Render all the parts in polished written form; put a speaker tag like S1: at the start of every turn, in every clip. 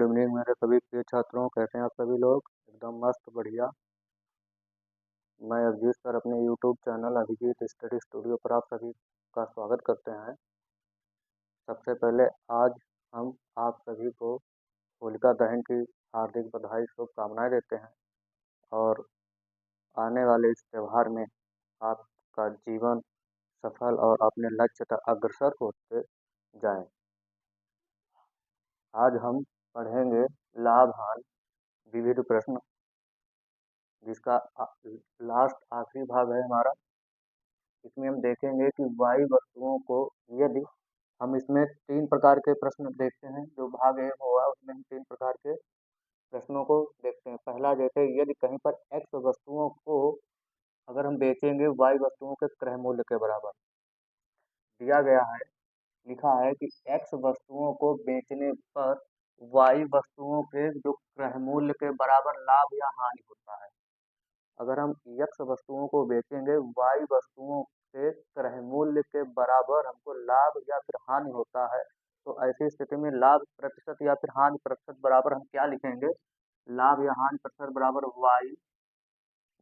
S1: Good evening मेरे सभी प्रिय छात्रों, कैसे हैं आप सभी लोग। एकदम मस्त बढ़िया। मैं अभिजीत सर अपने YouTube channel Abhijeet study studio पर आप सभी का स्वागत करते हैं। सबसे पहले आज हम आप सभी को होलिका दहन की हार्दिक बधाई शुभकामनाएं देते हैं और आने वाले इस त्यौहार में आपका जीवन सफल और अपने लक्ष्य तक अग्रसर होते जाएं। आज हम पढ़ेंगे लाभ हानि विविध प्रश्न, जिसका लास्ट आखिरी भाग है हमारा। इसमें हम देखेंगे कि वायु वस्तुओं को, यदि हम इसमें 3 प्रकार के प्रश्न देखते हैं, जो भाग ए होगा उसमें हम 3 प्रकार के प्रश्नों को देखते हैं। पहला, जैसे यदि कहीं पर एक्स वस्तुओं को अगर हम बेचेंगे वाई वस्तुओं के क्रय मूल्य के बराबर, दिया गया है, लिखा है कि एक्स वस्तुओं को बेचने पर वाई वस्तुओं के जो क्रय मूल्य के बराबर लाभ या हानि होता है। अगर हम यक्स वस्तुओं को बेचेंगे वाई वस्तुओं के क्रय मूल्य के बराबर हमको लाभ या फिर हानि होता है, तो ऐसी स्थिति में लाभ प्रतिशत या फिर हानि प्रतिशत बराबर हम क्या लिखेंगे, लाभ या हानि प्रतिशत बराबर वाई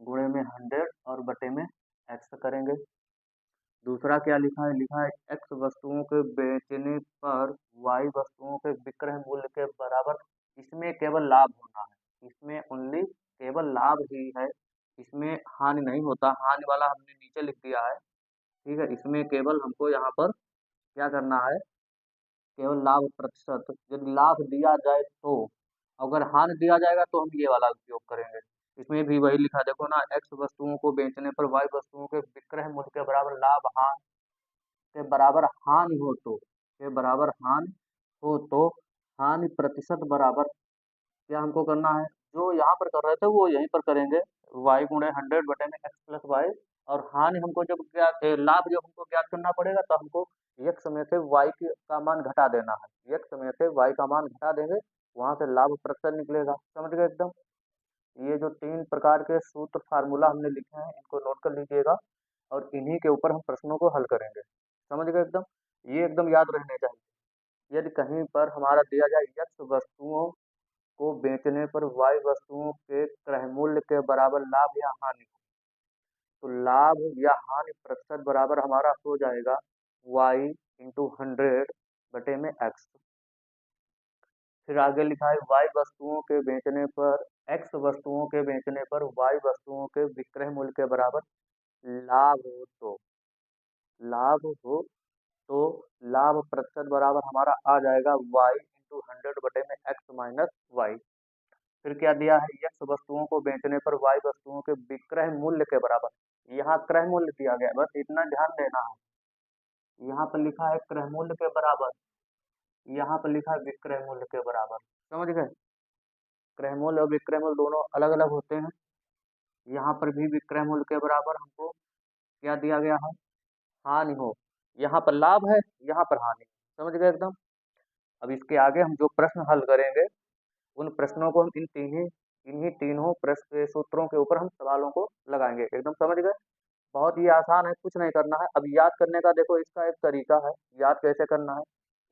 S1: गुणे में 100 और बटे में एक्स करेंगे। दूसरा क्या लिखा है, लिखा है एक्स वस्तुओं के बेचने पर वाई वस्तुओं के विक्रय मूल्य के बराबर। इसमें केवल लाभ होना है, इसमें ओनली केवल लाभ ही है, इसमें हानि नहीं होता। हानि वाला हमने नीचे लिख दिया है, ठीक है। इसमें केवल हमको यहाँ पर क्या करना है, केवल लाभ प्रतिशत। यदि लाभ दिया जाए तो, अगर हानि दिया जाएगा तो हम ये वाला उपयोग करेंगे। इसमें भी वही लिखा, देखो ना, एक्स वस्तुओं को बेचने पर वाई वस्तुओं के विक्रय मूल्य के बराबर लाभ हानि के बराबर हानि हो तो, के बराबर हानि हो तो हानि प्रतिशत बराबर क्या हमको करना है, जो यहाँ पर कर रहे थे वो यहीं पर करेंगे, वाई गुणे 100 बटे में एक्स प्लस वाई। और हानि हमको जब ज्ञात, लाभ जब हमको ज्ञात करना पड़ेगा तो हमको एक समय से वाई का मान घटा देना है, एक समय से वाई का मान घटा देंगे, वहां से लाभ प्रतिशत निकलेगा। समझ गए एकदम। ये जो 3 प्रकार के सूत्र फार्मूला हमने लिखे हैं, इनको नोट कर लीजिएगा और इन्हीं के ऊपर हम प्रश्नों को हल करेंगे। समझ गए एकदम। ये एकदम याद रहने चाहिए। यदि कहीं पर हमारा दिया जाए यक्स वस्तुओं को बेचने पर वाई वस्तुओं के क्रय मूल्य के बराबर लाभ या हानि, तो लाभ या हानि प्रतिशत बराबर हमारा हो जाएगा वाई इंटू 100 बटे में एक्स। फिर आगे लिखा है वाई वस्तुओं के बेचने पर, एक्स वस्तुओं के बेचने पर वाई वस्तुओं के विक्रय मूल्य के बराबर लाभ हो तो, लाभ हो तो लाभ प्रतिशत बराबर हमारा आ जाएगा वाई इंटू 100 बटे में एक्स माइनस वाई। फिर क्या दिया है, यक्स वस्तुओं को बेचने पर वाई वस्तुओं के विक्रय मूल्य के बराबर, यहाँ क्रय मूल्य दिया गया, बस इतना ध्यान देना है। यहाँ पर लिखा है क्रय मूल्य के बराबर, यहाँ पर लिखा है विक्रय मूल्य के बराबर। समझ गए। क्रय मूल्य और विक्रय मूल्य दोनों अलग अलग होते हैं। यहाँ पर भी विक्रय मूल्य के बराबर हमको क्या दिया गया है, हानि हो। यहाँ पर लाभ है, यहाँ पर हानि। समझ गए एकदम। अब इसके आगे हम जो प्रश्न हल करेंगे, उन प्रश्नों को हम इन्हीं तीनों प्रश्न सूत्रों के ऊपर हम सवालों को लगाएंगे। एकदम समझ गए। बहुत ही आसान है, कुछ नहीं करना है। अब याद करने का देखो, इसका एक तरीका है, याद कैसे करना है।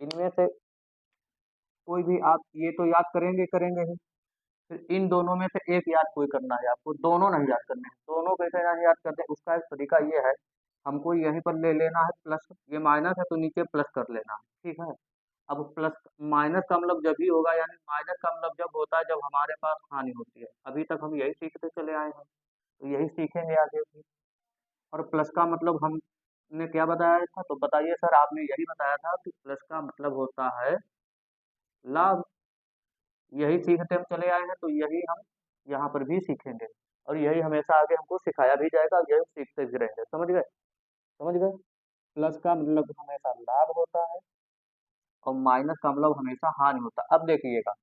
S1: इनमें से कोई भी आप ये तो याद करेंगे करेंगे ही, फिर इन दोनों में से एक याद कोई करना है आपको, दोनों नहीं याद करने हैं। दोनों कैसे नहीं याद करते हैं, उसका एक तरीका ये है, हमको यहीं पर ले लेना है प्लस, ये माइनस है तो नीचे प्लस कर लेना है, ठीक है। अब प्लस माइनस का मतलब जब ही होगा, यानी माइनस का मतलब जब होता है जब हमारे पास हानि होती है। अभी तक हम यही सीखते चले आए हैं, तो यही सीखेंगे आगे भी। और प्लस का मतलब हमने क्या बताया था, तो बताइए सर, आपने यही बताया था कि प्लस का मतलब होता है लाभ। यही सीखते हम चले आए हैं, तो यही हम यहाँ पर भी सीखेंगे और यही हमेशा आगे हमको सिखाया भी जाएगा, यही सीखते भी रहेंगे। समझ गए, समझ गए। प्लस का मतलब हमेशा लाभ होता है और माइनस का मतलब हमेशा हानि होता है। अब देखिएगा,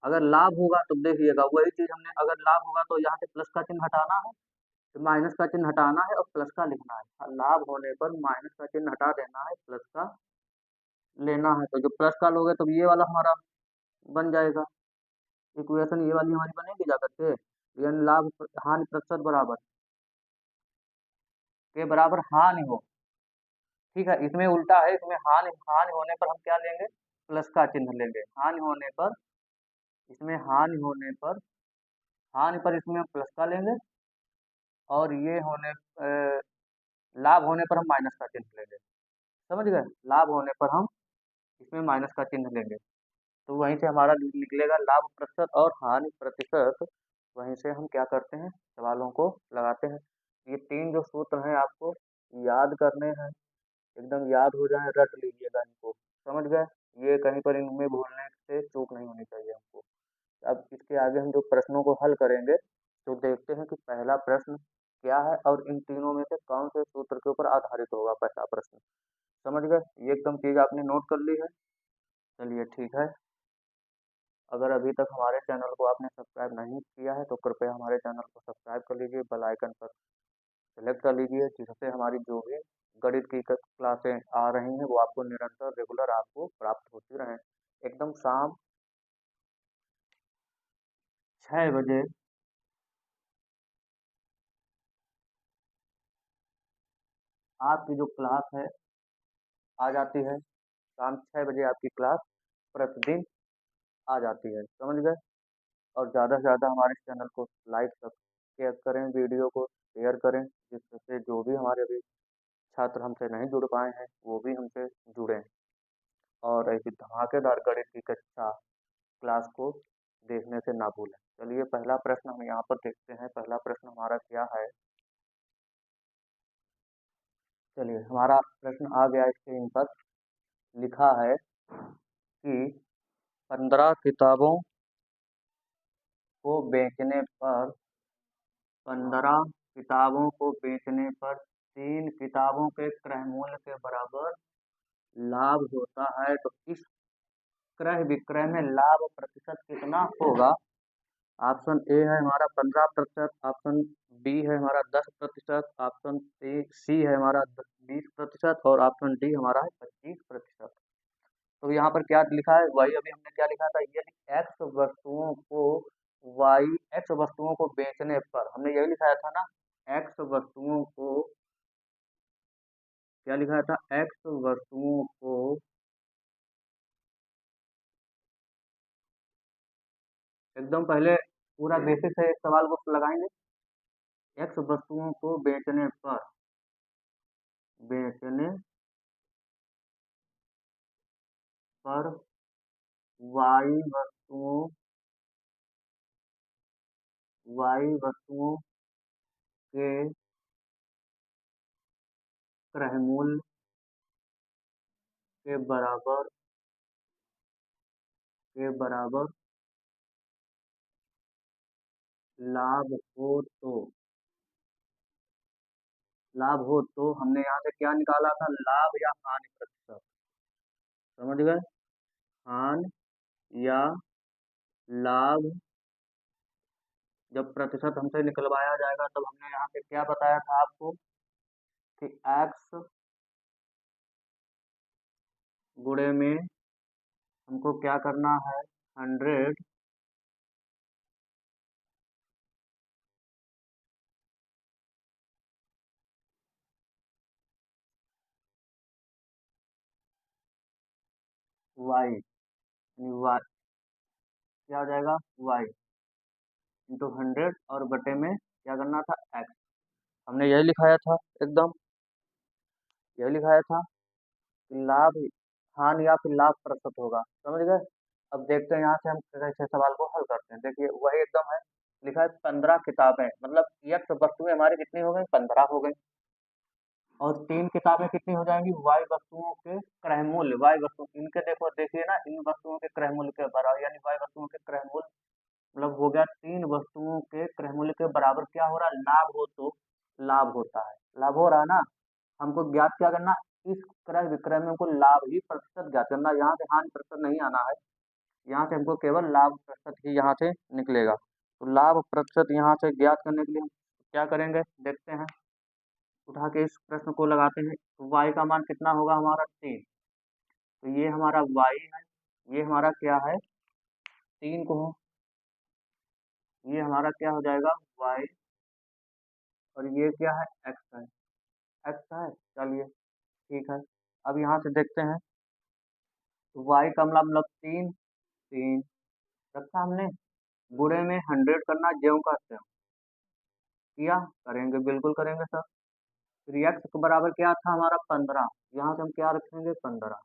S1: अगर लाभ होगा तो देखिएगा वही चीज हमने, अगर लाभ होगा तो यहाँ से प्लस का चिन्ह हटाना है, तो माइनस का चिन्ह हटाना है और प्लस का लिखना है। लाभ होने पर माइनस का चिन्ह हटा देना है, प्लस का लेना है। तो जो प्लस का लोगे तो ये वाला हमारा बन जाएगा, इक्वेशन ये वाली हमारी बनेगी जा करके, यानी लाभ हानि प्रतिशत बराबर के बराबर हानि हो। ठीक है, इसमें उल्टा है, इसमें हानि हानि होने पर हम क्या लेंगे, प्लस का चिन्ह लेंगे। हानि होने पर इसमें हानि पर इसमें हम प्लस का लेंगे, और ये लाभ होने पर हम माइनस का चिन्ह लेंगे। समझ गए? लाभ होने पर हम इसमें माइनस का चिन्ह लेंगे, तो वहीं से हमारा निकलेगा लाभ प्रतिशत और हानि प्रतिशत। वहीं से हम क्या करते हैं, सवालों को लगाते हैं। ये 3 जो सूत्र हैं आपको याद करने हैं, एकदम याद हो जाए, रट लीजिएगा इनको। समझ गए? ये कहीं पर इनमें भूलने से चूक नहीं होनी चाहिए हमको। अब इसके आगे हम जो प्रश्नों को हल करेंगे, तो देखते हैं कि पहला प्रश्न क्या है और इन तीनों में से कौन से सूत्र के ऊपर आधारित होगा पहला प्रश्न। समझ गए? ये एकदम चीज आपने नोट कर ली है। चलिए ठीक है। अगर अभी तक हमारे चैनल को आपने सब्सक्राइब नहीं किया है तो कृपया हमारे चैनल को सब्सक्राइब कर लीजिए, बेल आइकन पर सेलेक्ट कर लीजिए, जिससे हमारी जो भी गणित की क्लासें आ रही हैं वो आपको निरंतर रेगुलर आपको प्राप्त होती रहें। एकदम शाम 6 बजे आपकी जो क्लास है आ जाती है। शाम 6 बजे आपकी क्लास प्रतिदिन आ जाती है। समझ गए? और ज़्यादा से ज़्यादा हमारे चैनल को लाइक सब्सक्राइब करें, वीडियो को शेयर करें, जिससे जो भी हमारे अभी छात्र हमसे नहीं जुड़ पाए हैं वो भी हमसे जुड़ें, और ऐसी धमाकेदार गणित की कक्षा क्लास को देखने से ना भूलें। चलिए पहला प्रश्न हम यहाँ पर देखते हैं। पहला प्रश्न हमारा क्या है? चलिए हमारा प्रश्न आ गया स्क्रीन पर। लिखा है कि 15 किताबों को बेचने पर 3 किताबों के क्रय मूल्य के बराबर लाभ होता है, तो इस क्रय विक्रय में लाभ प्रतिशत कितना होगा? ऑप्शन ए है हमारा 15%, ऑप्शन बी है हमारा 10%, ऑप्शन सी है हमारा 20%, और ऑप्शन डी हमारा है 25%। तो यहाँ पर क्या लिखा है, वही अभी हमने क्या लिखा था, यदि एक्स वस्तुओं को बेचने पर, हमने यही लिखाया था ना, एक्स वस्तुओं को, क्या लिखा था, एक्स वस्तुओं को, एकदम पहले पूरा बेसिक से एक सवाल को लगाएंगे। एक्स वस्तुओं को बेचने पर वाई वस्तुओं वाई वस्तुओं के क्रय मूल्य के बराबर लाभ हो तो हमने यहाँ से क्या निकाला था, लाभ या हानि प्रतिशत। समझ गए? हानि या लाभ जब प्रतिशत हमसे निकलवाया जाएगा, तब हमने यहाँ पे क्या बताया था आपको कि एक्स गुणे में हमको क्या करना है, 100 वाई, क्या हो जाएगा, वाई इंटू 100, और बटे में क्या करना था, एक्स। हमने यही लिखाया था, एकदम यही लिखाया था कि लाभ हानि या फिर लाभ प्रतिशत होगा। समझ गए? अब देखते हैं यहाँ से हम कैसे सवाल को हल करते हैं। देखिए वही एकदम है, लिखा है 15 किताबें, मतलब यक्ष वस्तुएं हमारी कितनी हो गई, 15 हो गई, और 3 किताबें कितनी हो जाएंगी, वाई वस्तुओं के क्रय मूल्य, वाई वस्तु इनके, देखो देखिए ना, इन वस्तुओं के क्रय मूल्य के बराबर, यानी वाई वस्तुओं के क्रय मूल्य, मतलब हो गया 3 वस्तुओं के क्रय मूल्य के बराबर क्या हो रहा है, लाभ हो तो लाभ होता है, लाभ हो रहा है ना। हमको ज्ञात क्या करना, इस क्रय विक्रय में हमको लाभ ही प्रतिशत ज्ञात करना, यहाँ से हानि प्रतिशत नहीं आना है, यहाँ से हमको केवल लाभ प्रतिशत ही यहाँ से निकलेगा। तो लाभ प्रतिशत यहाँ से ज्ञात करने के लिए हम क्या करेंगे, देखते हैं, उठा के इस प्रश्न को लगाते हैं। तो y का मान कितना होगा हमारा, 3। तो ये हमारा y है, ये हमारा क्या है, 3 को, ये हमारा क्या हो जाएगा, y, और ये क्या है, x है, x है। चलिए ठीक है। अब यहाँ से देखते हैं, तो y का मतलब 3, 3, रखा हमने, गुणे में 100 करना ज्यों का त्यों किया, करेंगे बिल्कुल करेंगे सर। फिर एक्स के बराबर क्या था हमारा 15, यहाँ से हम क्या रखेंगे 15।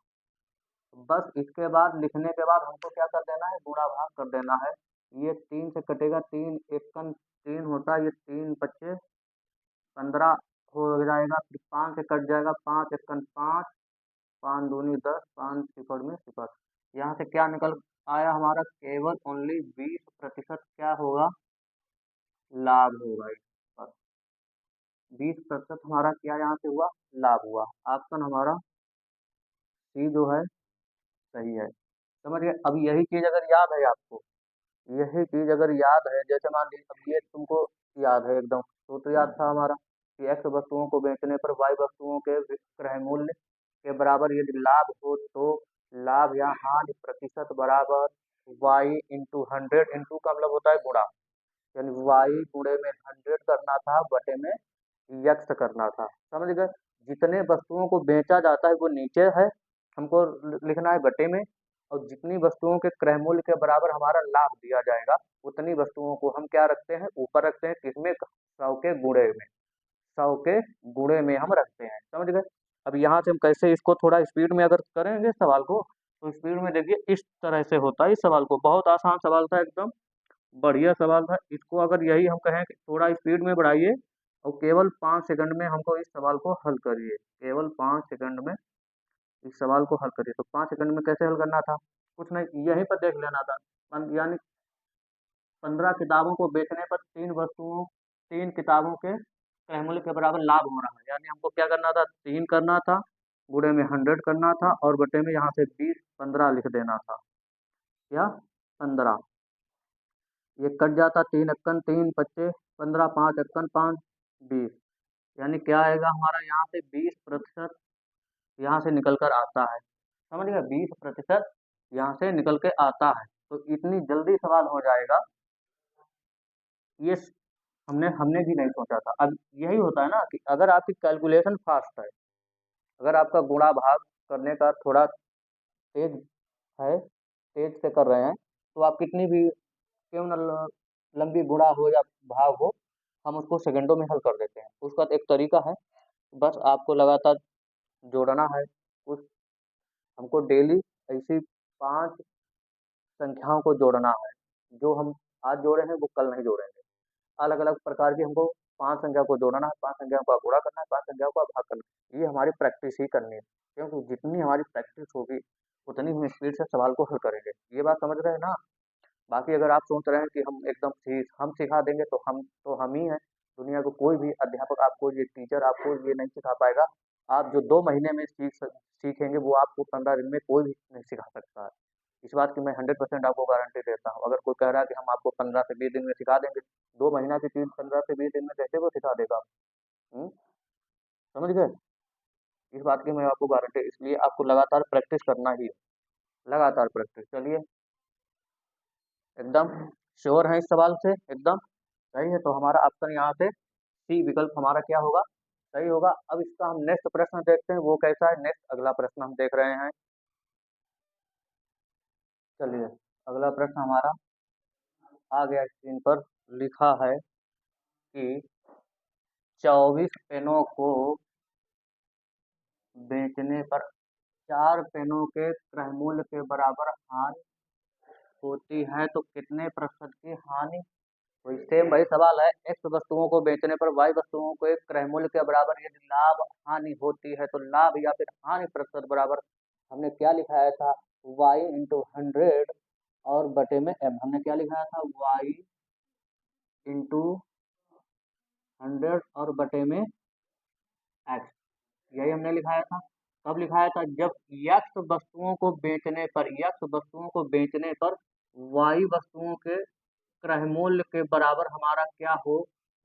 S1: बस इसके बाद लिखने के बाद हमको क्या कर देना है, गुणा भाग कर देना है। ये 3 से कटेगा, 3 एकन 3 होता है, ये 3 बच्चे 15 हो जाएगा, फिर 5 से कट जाएगा, 5 एकन 5, 5 दूनी 10, 5 सिफर में सिफर। यहाँ से क्या निकल आया हमारा, केवल ओनली 20% क्या होगा, लाभ होगा। बस 20% हमारा क्या यहाँ से हुआ, लाभ हुआ। ऑप्शन हमारा सी जो है सही है। समझिए, अब यही चीज अगर याद है आपको, यही चीज अगर याद है, जैसे मान लीजिए अब ये तुमको याद है एकदम, तो याद था हमारा कि एक्स वस्तुओं को बेचने पर वाई वस्तुओं के विक्रय मूल्य के बराबर यदि लाभ हो तो लाभ या हानि प्रतिशत बराबर वाई इंटू 100, इंटू का मतलब होता है गुणा, यानी वाई गुणे में 100 करना था, बटे में यक्स करना था। समझ गए, जितने वस्तुओं को बेचा जाता है वो नीचे है, हमको लिखना है बटे में, और जितनी वस्तुओं के क्रय मूल्य के बराबर हमारा लाभ दिया जाएगा उतनी वस्तुओं को हम क्या रखते हैं, ऊपर रखते हैं, किसमें, 100 के गुणे में, 100 के गुणे में हम रखते हैं। समझ गए। अब यहाँ से हम कैसे इसको थोड़ा स्पीड में अगर करेंगे सवाल को, तो स्पीड में देखिए इस तरह से होता है। इस सवाल को, बहुत आसान सवाल था, एकदम बढ़िया सवाल था। इसको अगर यही हम कहें कि थोड़ा स्पीड में बढ़ाइए और केवल 5 सेकंड में हमको इस सवाल को हल करिए, केवल 5 सेकंड में इस सवाल को हल करिए। तो 5 सेकंड में कैसे हल करना था, कुछ नहीं, यहीं पर देख लेना था। यानी 15 किताबों को बेचने पर 3 किताबों के क्रय मूल्य के बराबर लाभ हो रहा है, यानी हमको क्या करना था, 3 करना था, गुणे में 100 करना था, और बटे में यहाँ से 20 15 लिख देना था, या 15। ये कट जाता, 3 एक्कन 3 पच्चे 15, 5 एक्कन 5 20, यानी क्या आएगा हमारा, यहाँ से 20% यहाँ से निकल कर आता है। समझ गए, 20% यहाँ से निकल के आता है। तो इतनी जल्दी सवाल हो जाएगा, ये हमने हमने भी नहीं सोचा था। अब यही होता है ना कि अगर आपकी कैलकुलेशन फास्ट है, अगर आपका गुणा भाग करने का थोड़ा तेज है, तेज से कर रहे हैं, तो आप कितनी भी क्यों न लंबी गुणा हो या भाग हो, हम उसको सेकंडों में हल कर देते हैं। उसका एक तरीका है, बस आपको लगातार जोड़ना है। उस हमको डेली ऐसी 5 संख्याओं को जोड़ना है, जो हम आज जोड़े हैं वो कल नहीं जोड़ेंगे। अलग अलग प्रकार की हमको 5 संख्या को जोड़ना है, 5 संख्याओं का गुणा करना है, 5 संख्याओं का भाग करना है। ये हमारी प्रैक्टिस ही करनी है, क्योंकि जितनी हमारी प्रैक्टिस होगी उतनी हम स्पीड से सवाल को हल करेंगे। ये बात समझ रहे हैं ना। बाकी अगर आप सोच रहे हैं कि हम एकदम हम सिखा देंगे, तो हम ही हैं। दुनिया को कोई भी अध्यापक आपको, ये टीचर आपको ये नहीं सिखा पाएगा। आप जो 2 महीने में सीखेंगे वो आपको 15 दिन में कोई भी नहीं सिखा सकता है। इस बात की मैं 100% आपको गारंटी देता हूँ। अगर कोई कह रहा है कि हम आपको 15 से 20 दिन में सिखा देंगे, 2 महीना की चीज 15 से 20 दिन में कैसे वो सिखा देगा। हम्म, समझ गए। इस बात की मैं आपको गारंटी, इसलिए आपको लगातार प्रैक्टिस करना ही है, लगातार प्रैक्टिस। चलिए, एकदम श्योर है इस सवाल से, एकदम सही है, तो हमारा ऑप्शन यहाँ से सी विकल्प हमारा क्या होगा, सही होगा। अब इसका हम नेक्स्ट प्रश्न देखते हैं, वो कैसा है। नेक्स्ट अगला प्रश्न हम देख रहे हैं। चलिए, अगला प्रश्न हमारा आ गया स्क्रीन पर। लिखा है कि 24 पेनों को बेचने पर 4 पेनों के क्रय मूल्य के बराबर हानि होती है, तो कितने प्रतिशत की हानि। तो सेम वही सवाल है, एक्स वस्तुओं को बेचने पर वाई वस्तुओं के क्रय मूल्य के बराबर यदि लाभ हानि होती है, तो लाभ या फिर हानि प्रतिशत बराबर, हमने क्या लिखाया था, वाई इंटू 100 और बटे में एम। हमने क्या लिखाया था, वाई इंटू 100 और बटे में एक्स, यही हमने लिखाया था। कब लिखाया था, जब यक्स वस्तुओं को बेचने पर, यक्स वस्तुओं को बेचने पर वाई वस्तुओं के क्रय मूल्य के बराबर हमारा क्या हो,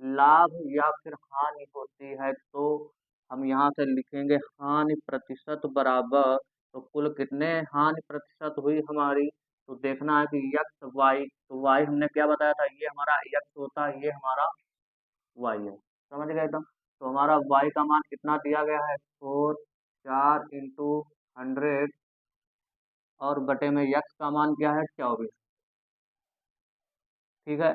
S1: लाभ या फिर हानि होती है। तो हम यहाँ से लिखेंगे हानि प्रतिशत बराबर, तो कुल कितने हानि प्रतिशत हुई हमारी, तो देखना है कि यक्स वाई, तो वाई हमने क्या बताया था, ये हमारा यक्स होता है, ये हमारा वाई है। समझ गए एकदम। तो हमारा वाई का मान कितना दिया गया है, 4 इंटू 100 और बटे में यक्स का मान क्या है, 24। ठीक है,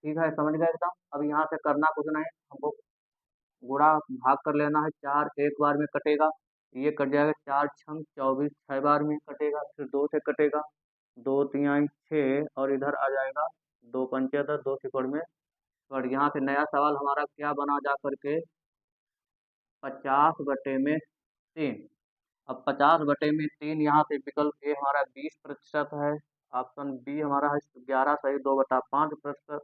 S1: ठीक है, समझ गए एकदम। अब यहाँ से करना कुछ नहीं, हमको गुणा भाग कर लेना है। 4 एक बार में कटेगा, ये कट जाएगा। 4 छंग 24, 6 बार में कटेगा, फिर 2 से कटेगा, 2 तिहाई 6, और इधर आ जाएगा 2 पंचे 10, 2 सिकुड़ में। और यहाँ से नया सवाल हमारा क्या बना जा करके, 50/3। अब 50/3 यहाँ से विकल्प ए हमारा 20% है, ऑप्शन बी हमारा है 11 सही 2/5%,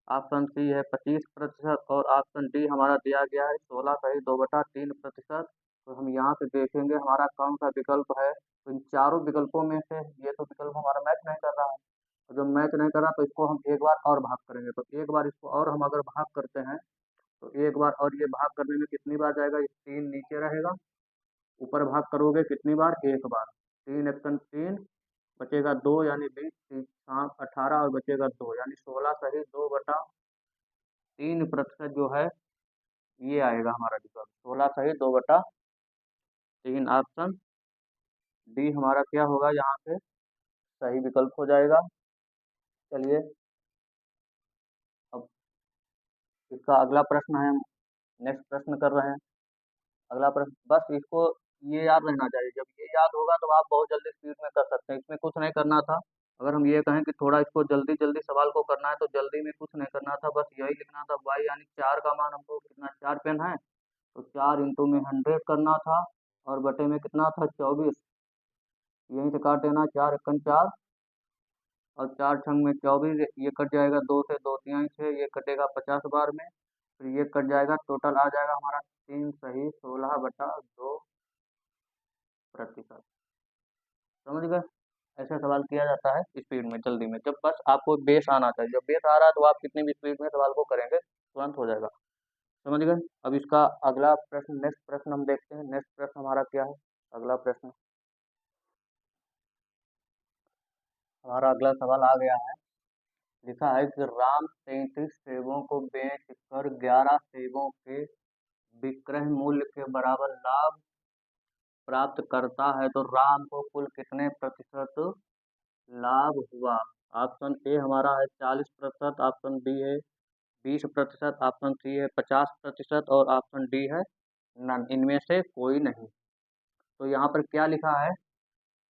S1: ऑप्शन सी है 25%, और ऑप्शन डी हमारा दिया गया है 16 सही 2/3%। तो हम यहाँ से देखेंगे हमारा कौन सा विकल्प है। तो इन चारों विकल्पों में से ये तो विकल्प हमारा मैच नहीं कर रहा है, और जब मैच नहीं कर रहा तो इसको हम एक बार और भाग करेंगे। तो एक बार इसको और हम अगर भाग करते हैं, तो एक बार और ये भाग करने में कितनी बार जाएगा, ये 3 नीचे रहेगा, ऊपर भाग करोगे कितनी बार, एक बार। 3 एक 3, बचेगा 2 यानी 20, 18, और बचेगा 2 यानी 16 सही 2/3% जो है ये आएगा हमारा विकल्प। 16 सही 2/3, ऑप्शन डी हमारा क्या होगा यहाँ पे सही विकल्प हो जाएगा। चलिए, अब इसका अगला प्रश्न है, हम नेक्स्ट प्रश्न कर रहे हैं। अगला प्रश्न, बस इसको ये याद रहना चाहिए, जब ये याद होगा तो आप बहुत जल्दी स्पीड में कर सकते हैं। इसमें कुछ नहीं करना था। अगर हम ये कहें कि थोड़ा इसको जल्दी जल्दी सवाल को करना है, तो जल्दी में कुछ नहीं करना था, बस यही लिखना था y यानी 4 का मान हमको कितना, 4 पेन है, तो 4 इंटू में 100 करना था, और बटे में कितना था 24, यहीं से काट देना, 4 एकन 4, और 4 छंग में 24, ये कट जाएगा, 2 से 2 तिहाई 6, ये कटेगा 50 बार में, फिर ये कट जाएगा, टोटल आ जाएगा हमारा 3 सही 16/2%। समझ गए, ऐसे सवाल किया जाता है स्पीड में, जल्दी में, जब बस आपको बेस आना चाहिए। जब बेस आ रहा है तो आप कितनी भी स्पीड में सवाल को करेंगे तुरंत हो जाएगा। समझ गए। अब इसका अगला प्रश्न, नेक्स्ट प्रश्न हम देखते हैं। नेक्स्ट प्रश्न हमारा क्या है, अगला प्रश्न हमारा अगला सवाल आ गया है। लिखा है कि राम 33 सेबों को बेच कर 11 सेबों के विक्रय मूल्य के बराबर लाभ प्राप्त करता है, तो राम को कुल कितने प्रतिशत लाभ हुआ। ऑप्शन ए हमारा है 40%, ऑप्शन बी है 20%, ऑप्शन सी है 50%, और ऑप्शन डी है नन, इनमें से कोई नहीं। तो यहाँ पर क्या लिखा है,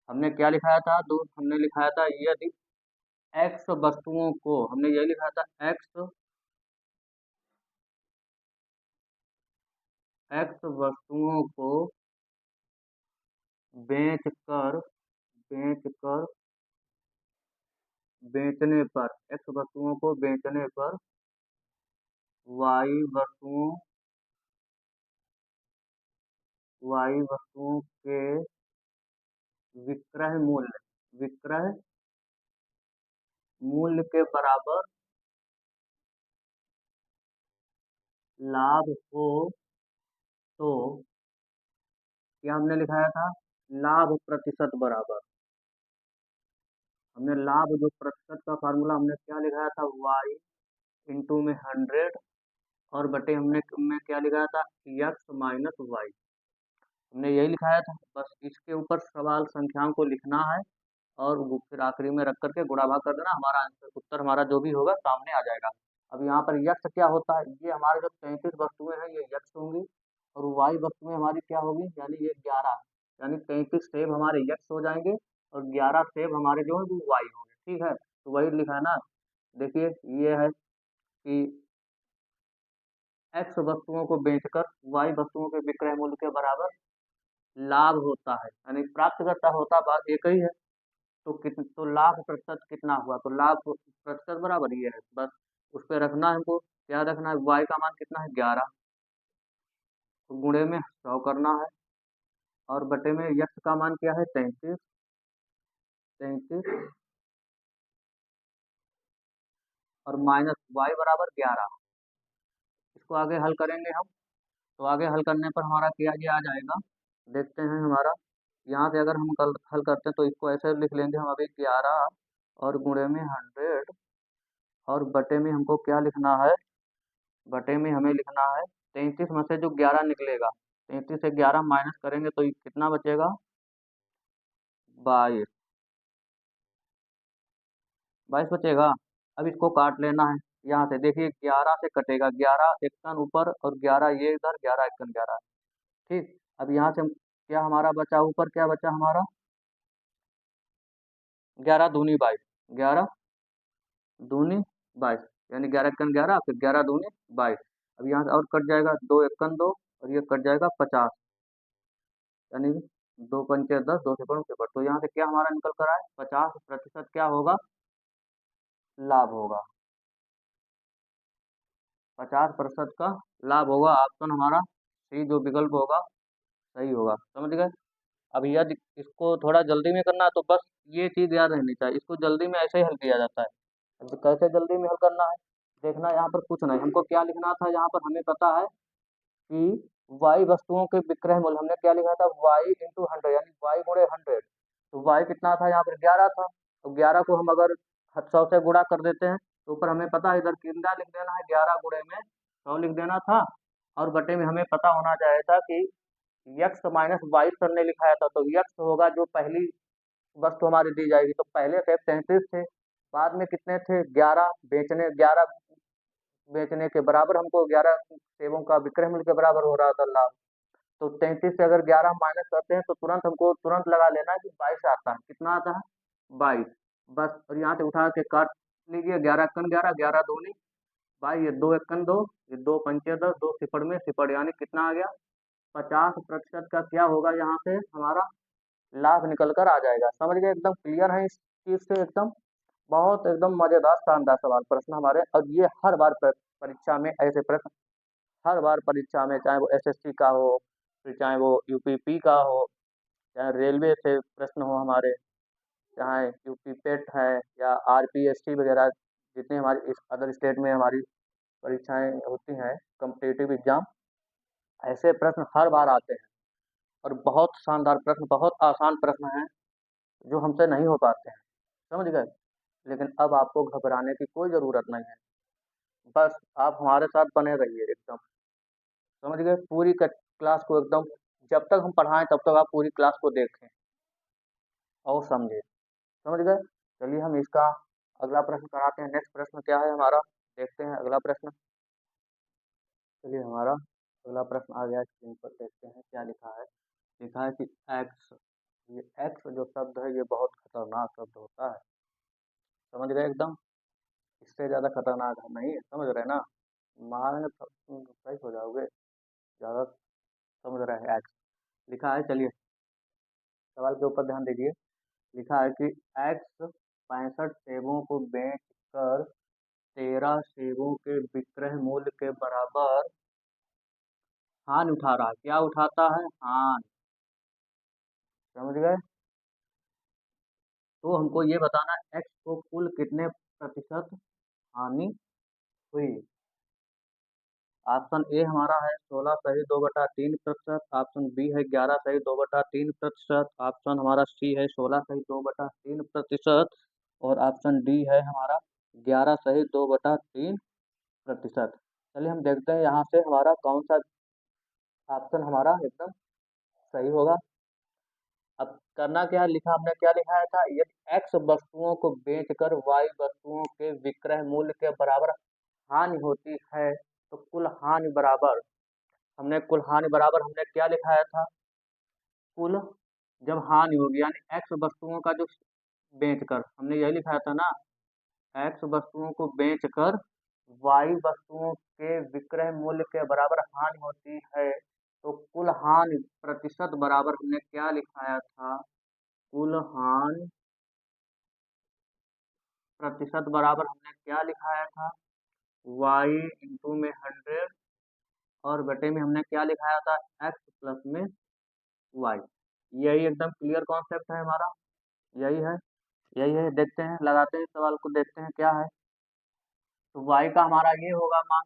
S1: हमने क्या लिखाया था दोस्त, हमने लिखाया था यदि एक्स वस्तुओं को, हमने यही लिखा था एक्स वस्तुओं को बेच कर बेच कर बेचने पर, एक्स वस्तुओं को बेचने पर वाई वस्तुओं वाई वस्तुओं के विक्रय मूल्य के बराबर लाभ हो, तो क्या हमने लिखाया था, लाभ प्रतिशत बराबर, हमने लाभ जो प्रतिशत का फार्मूला हमने क्या लिखाया था, वाई इंटू में 100, और बटे हमने में क्या लिखाया था, यक्स माइनस वाई, हमने यही लिखाया था। बस इसके ऊपर सवाल संख्याओं को लिखना है, और वो फिर आखिरी में रख करके गुणा भाग कर देना, हमारा आंसर, उत्तर हमारा जो भी होगा सामने आ जाएगा। अब यहाँ पर यक्स क्या होता है, ये हमारे जो 33 वस्तुएं हैं ये यक्स होंगी, और वाई वस्तुएं हमारी क्या होगी, यानी ये 11, यानी 33 सेब हमारे यक्स हो जाएंगे, और 11 सेब हमारे जो है वो वाई होंगे। ठीक है, तो वही लिखा है ना, देखिए ये है कि एक्स वस्तुओं को बेचकर वाई वस्तुओं के विक्रय मूल्य के बराबर लाभ होता है, यानी प्राप्त करता होता, बात एक ही है। तो तो लाभ प्रतिशत कितना हुआ, तो लाभ प्रतिशत बराबर ये है, बस उस पर रखना है हमको, क्या रखना है, वाई का मान कितना है 11, तो गुणे में 100 करना है, और बटे में यक्स का मान क्या है 33, 33, और माइनस वाई बराबर 11। इसको आगे हल करेंगे हम, तो आगे हल करने पर हमारा क्या ये आ जाएगा, देखते हैं हमारा, यहाँ से अगर हम कल हल करते हैं तो इसको ऐसे लिख लेंगे हम, अभी 11 और गुणे में 100, और बटे में हमको क्या लिखना है, बटे में हमें लिखना है 33 में से जो 11 निकलेगा, 33 से 11 माइनस करेंगे तो ये कितना बचेगा, 22, 22 बचेगा। अब इसको काट लेना है। यहाँ से देखिए 11 से कटेगा, 11 एकन ऊपर और 11 ये इधर, 11 एकन 11। ठीक, अब यहाँ से क्या हमारा बचा, ऊपर क्या बचा हमारा, 11 दूनी 22, 11 दूनी 22, यानी 11 एकन 11, फिर 11 दूनी 22। अब यहाँ से और कट जाएगा, 2 एकन 2 और ये कट जाएगा 50, यानी 2 पंचे 10, 2 सिफर सिफर। तो यहाँ से क्या हमारा निकल कर आए, 50% क्या होगा, लाभ होगा। 50% का लाभ होगा। ऑप्शन हमारा सी जो विकल्प होगा सही होगा। समझ गए। अब यदि इसको थोड़ा जल्दी में करना है तो बस ये चीज याद रहनी चाहिए, इसको जल्दी में ऐसे ही हल किया जाता है। अब कैसे जल्दी में हल करना है, देखना यहाँ पर कुछ नहीं, हमको क्या लिखना था, यहाँ पर हमें पता है कि वाई वस्तुओं के विक्रय मूल्य, हमने क्या लिखा था, वाई इंटू 100, यानी वाई गुणे 100। तो वाई कितना था, यहाँ पर 11 था। तो 11 को हम अगर 100 से गुणा कर देते हैं तो ऊपर हमें पता है इधर कितना लिख देना है, 11 गुणे में 100 लिख देना था। और बटे में हमें पता होना चाहिए था कि यक्स माइनस वाई सर ने लिखाया था, तो यक्स होगा जो पहली वस्तु हमारी दी जाएगी। तो पहले से 33 थे, बाद में कितने थे, 11 बेचने, 11 बेचने के बराबर हमको 11 सेबों का विक्रय मूल्य के बराबर हो रहा था लाभ। तो 33 से अगर 11 माइनस करते हैं तो तुरंत हमको तुरंत लगा लेना है कि 22 आता है। कितना आता है, 22। बस, और यहाँ से उठा के काट लीजिए, 11 एकन 11, 11 दूनी 22, ये 2 एकन 2, ये 2 पंचे 10, 2 सिपड़ में सिपड़, यानी कितना आ गया, 50% का क्या होगा, यहाँ से हमारा लाभ निकल कर आ जाएगा। समझ गए, एकदम क्लियर है इस चीज से एकदम। बहुत एकदम मजेदार शानदार सवाल प्रश्न हमारे, और ये हर बार परीक्षा में ऐसे प्रश्न, हर बार परीक्षा में, चाहे वो एसएससी का हो, फिर चाहे वो यूपीपी का हो, चाहे रेलवे से प्रश्न हो हमारे, चाहे यूपी पेट है या आरपीएससी वगैरह, जितने हमारी इस अदर स्टेट में हमारी परीक्षाएं होती हैं, कम्पिटिटिव एग्जाम, ऐसे प्रश्न हर बार आते हैं। और बहुत शानदार प्रश्न, बहुत आसान प्रश्न हैं जो हमसे नहीं हो पाते हैं। समझ गए। लेकिन अब आपको घबराने की कोई ज़रूरत नहीं है, बस आप हमारे साथ बने रहिए एकदम। समझ गए, पूरी क्लास को एकदम, जब तक हम पढ़ाएं तब तक आप पूरी क्लास को देखें और समझें। समझ गए। चलिए हम इसका अगला प्रश्न कराते हैं। नेक्स्ट प्रश्न क्या है हमारा, देखते हैं अगला प्रश्न। चलिए हमारा अगला प्रश्न आ गया स्क्रीन पर, देखते हैं क्या लिखा है। लिखा है कि एक्स, ये एक्स जो शब्द है ये बहुत खतरनाक शब्द होता है। समझ गए एकदम, इससे ज़्यादा खतरनाक नहीं है, समझ रहे ना, मारेंगे तो सही हो जाओगे, ज़्यादा समझ रहे हैं एक्स। लिखा है, चलिए सवाल के ऊपर ध्यान दीजिए। लिखा है कि एक्स 65 सेबों को बेच कर 13 सेबों के विक्रय मूल्य के बराबर हानि उठा रहा है। क्या उठाता है, हानि। समझ गए। तो हमको ये बताना है एक्स को कुल कितने प्रतिशत हानि हुई। ऑप्शन ए हमारा है 16 सही 2/3%, ऑप्शन बी है 11 सही 2/3%, ऑप्शन हमारा सी है 16 सही 2/3%, और ऑप्शन डी है हमारा 11 सही 2/3%। चलिए हम देखते हैं यहाँ से हमारा कौन सा ऑप्शन हमारा एकदम सही होगा। अब करना क्या है, लिखा हमने क्या लिखा था, ये एक्स वस्तुओं को बेचकर वाई वस्तुओं के विक्रय मूल्य के बराबर हानि होती है, तो कुल हानि बराबर, हमने कुल हानि बराबर हमने क्या लिखाया था, कुल जब हानि होगी, यानी एक्स वस्तुओं का जो बेचकर, हमने यही लिखाया था ना, एक्स वस्तुओं को बेचकर वाई वस्तुओं के विक्रय मूल्य के बराबर हानि होती है, तो कुल हानि प्रतिशत बराबर हमने क्या लिखाया था, कुल हानि प्रतिशत बराबर हमने क्या लिखाया था, वाई इंटू में 100, और बटे में हमने क्या लिखाया था, एक्स प्लस में वाई। यही एकदम क्लियर कॉन्सेप्ट है हमारा, यही है, यही है। देखते हैं, लगाते हैं सवाल को, देखते हैं क्या है। तो वाई का हमारा ये होगा मान,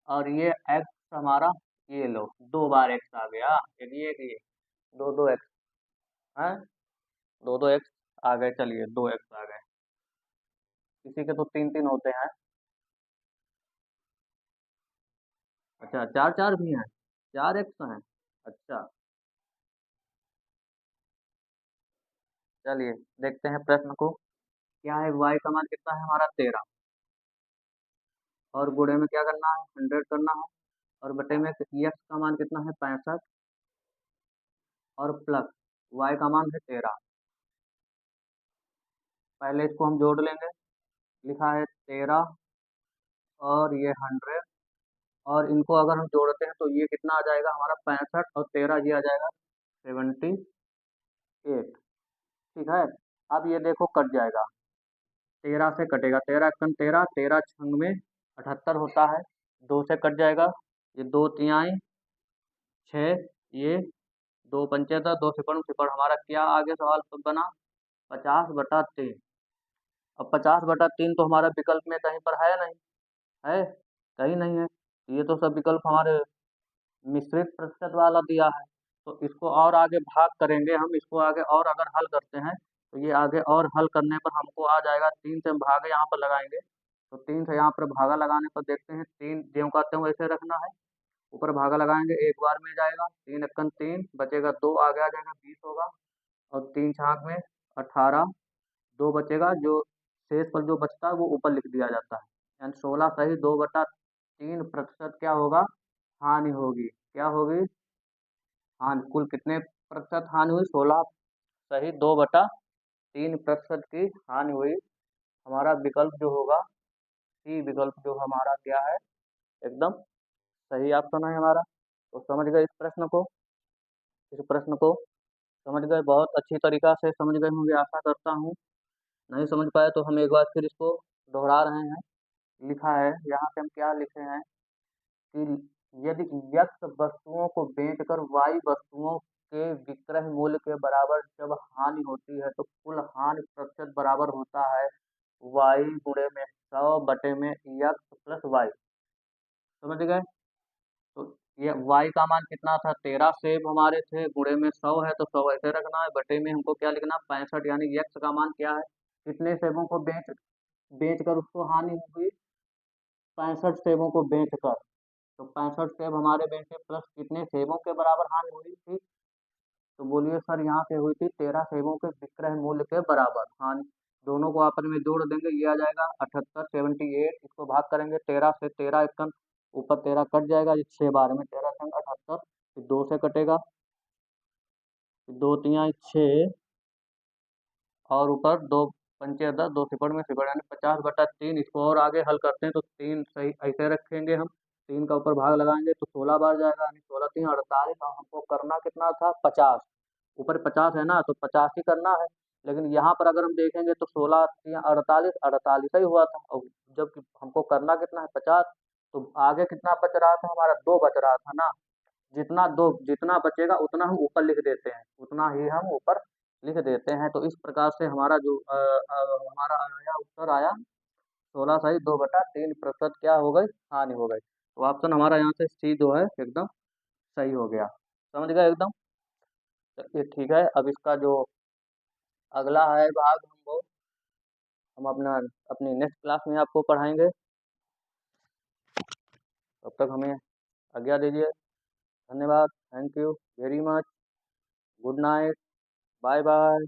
S1: और ये एक्स हमारा, ये लो 2 बार एक्स आ गया, एक ये 2 2 एक्स है, 2 2 एक्स आ गए। चलिए 2 एक्स आ गए, किसी के तो 3 3 होते हैं। अच्छा 4 4 भी हैं, 4 एक्स हैं। अच्छा, चलिए देखते हैं प्रश्न को। क्या है, y का मान कितना है हमारा 13, और गुणे में क्या करना है 100 करना है, और बटे में x का मान कितना है 65, और प्लस y का मान है 13। पहले इसको हम जोड़ लेंगे, लिखा है 13 और ये 100, और इनको अगर हम जोड़ते हैं तो ये कितना आ जाएगा हमारा 65, और 13 ये आ जाएगा 78। ठीक है, अब ये देखो कट जाएगा, 13 से कटेगा, 13 एकम 13, 13 छंग में 78 होता है, 2 से कट जाएगा, ये 2 तिहाई 6, ये 2 पंचे 10, 2 सिपड़ सिपड़, हमारा क्या आगे सवाल तो बना 50/3। अब 50/3 तो हमारा विकल्प में कहीं पर है नहीं, है कहीं नहीं है, ये तो सब विकल्प हमारे मिश्रित प्रतिशत वाला दिया है। तो इसको और आगे भाग करेंगे हम, इसको आगे और अगर हल करते हैं तो ये आगे और हल करने पर हमको आ जाएगा, 3 से हम भागे यहाँ पर लगाएंगे, तो 3 से यहाँ पर भागा लगाने पर देखते हैं, 3 ज्यों कहते हैं वैसे रखना है, ऊपर भागा लगाएंगे एक बार में जाएगा, 3 एकम 3 बचेगा, 2 आगे आ जाएगा 20 होगा, और 3 छाक में 18, 2 बचेगा, जो शेष पर जो बचता है वो ऊपर लिख दिया जाता है, यानी 16 सही 2/3 क्या होगा, हानि होगी, क्या होगी, हानि। कुल कितने प्रतिशत हानि हुई, 16 सही 2/3 की हानि हुई। हमारा विकल्प जो होगा, सी विकल्प जो हमारा क्या है, एकदम सही ऑप्शन है हमारा। तो समझ गए इस प्रश्न को, इस प्रश्न को समझ गए, बहुत अच्छी तरीका से समझ गए होंगे आशा करता हूँ। नहीं समझ पाए तो हम एक बार फिर इसको दोहरा रहे हैं। लिखा है यहाँ पे, हम क्या लिखे हैं कि यदि यक्स वस्तुओं को बेचकर वाई वस्तुओं के विक्रय मूल्य के बराबर जब हानि होती है तो कुल हानि प्रतिशत बराबर होता है वाई गुणे में 100 बटे में यक्स प्लस वाई। समझ गए, तो ये y का मान कितना था 13 सेब हमारे थे, गुणे में 100 है तो 100 ऐसे रखना है, बटे में हमको क्या लिखना 65, यानी x का मान क्या है, कितने सेबों को बेच कर उसको हानि हुई, 65 सेबों को बेच कर, तो 65 सेब हमारे बेचे प्लस कितने सेबों के बराबर हानि हुई थी, तो बोलिए सर यहाँ पे हुई थी 13 सेबों के विक्रय मूल्य के बराबर हानि। दोनों को आपस में जोड़ देंगे, ये आ जाएगा 78, 78, इसको भाग करेंगे 13 से, 13 एकम ऊपर 13 कट जाएगा, ये 6 बार में 13 संग 78, फिर 2 से कटेगा, फिर 2 तिहाई 6, और ऊपर 2 पंचे 10, 2 सिपड़ में सिपड़, यानी 50/3। इसको और आगे हल करते हैं तो 3 सही ऐसे रखेंगे हम, 3 का ऊपर भाग लगाएंगे तो 16 बार जाएगा, यानी 16 3 48, और हमको करना कितना था 50, ऊपर 50 है ना तो 50 ही करना है, लेकिन यहाँ पर अगर हम देखेंगे तो 16 3 48, 48 ही हुआ था, और जबकि हमको करना कितना है 50, तो आगे कितना बच रहा था हमारा 2 बच रहा था ना, जितना बचेगा उतना हम ऊपर लिख देते हैं, उतना ही हम ऊपर लिख देते हैं। तो इस प्रकार से हमारा जो हमारा आया उत्तर आया 16 सही 2/3 क्या हो गई, हानि हो गई। तो ऑप्शन हमारा यहाँ से सी जो है एकदम सही हो गया, समझ गए एकदम। चलिए ठीक है, अब इसका जो अगला है भाग हम अपना अपनी नेक्स्ट क्लास में आपको पढ़ाएंगे। तब तक हमें आज्ञा दीजिए, धन्यवाद, thank you very much, good night, bye bye.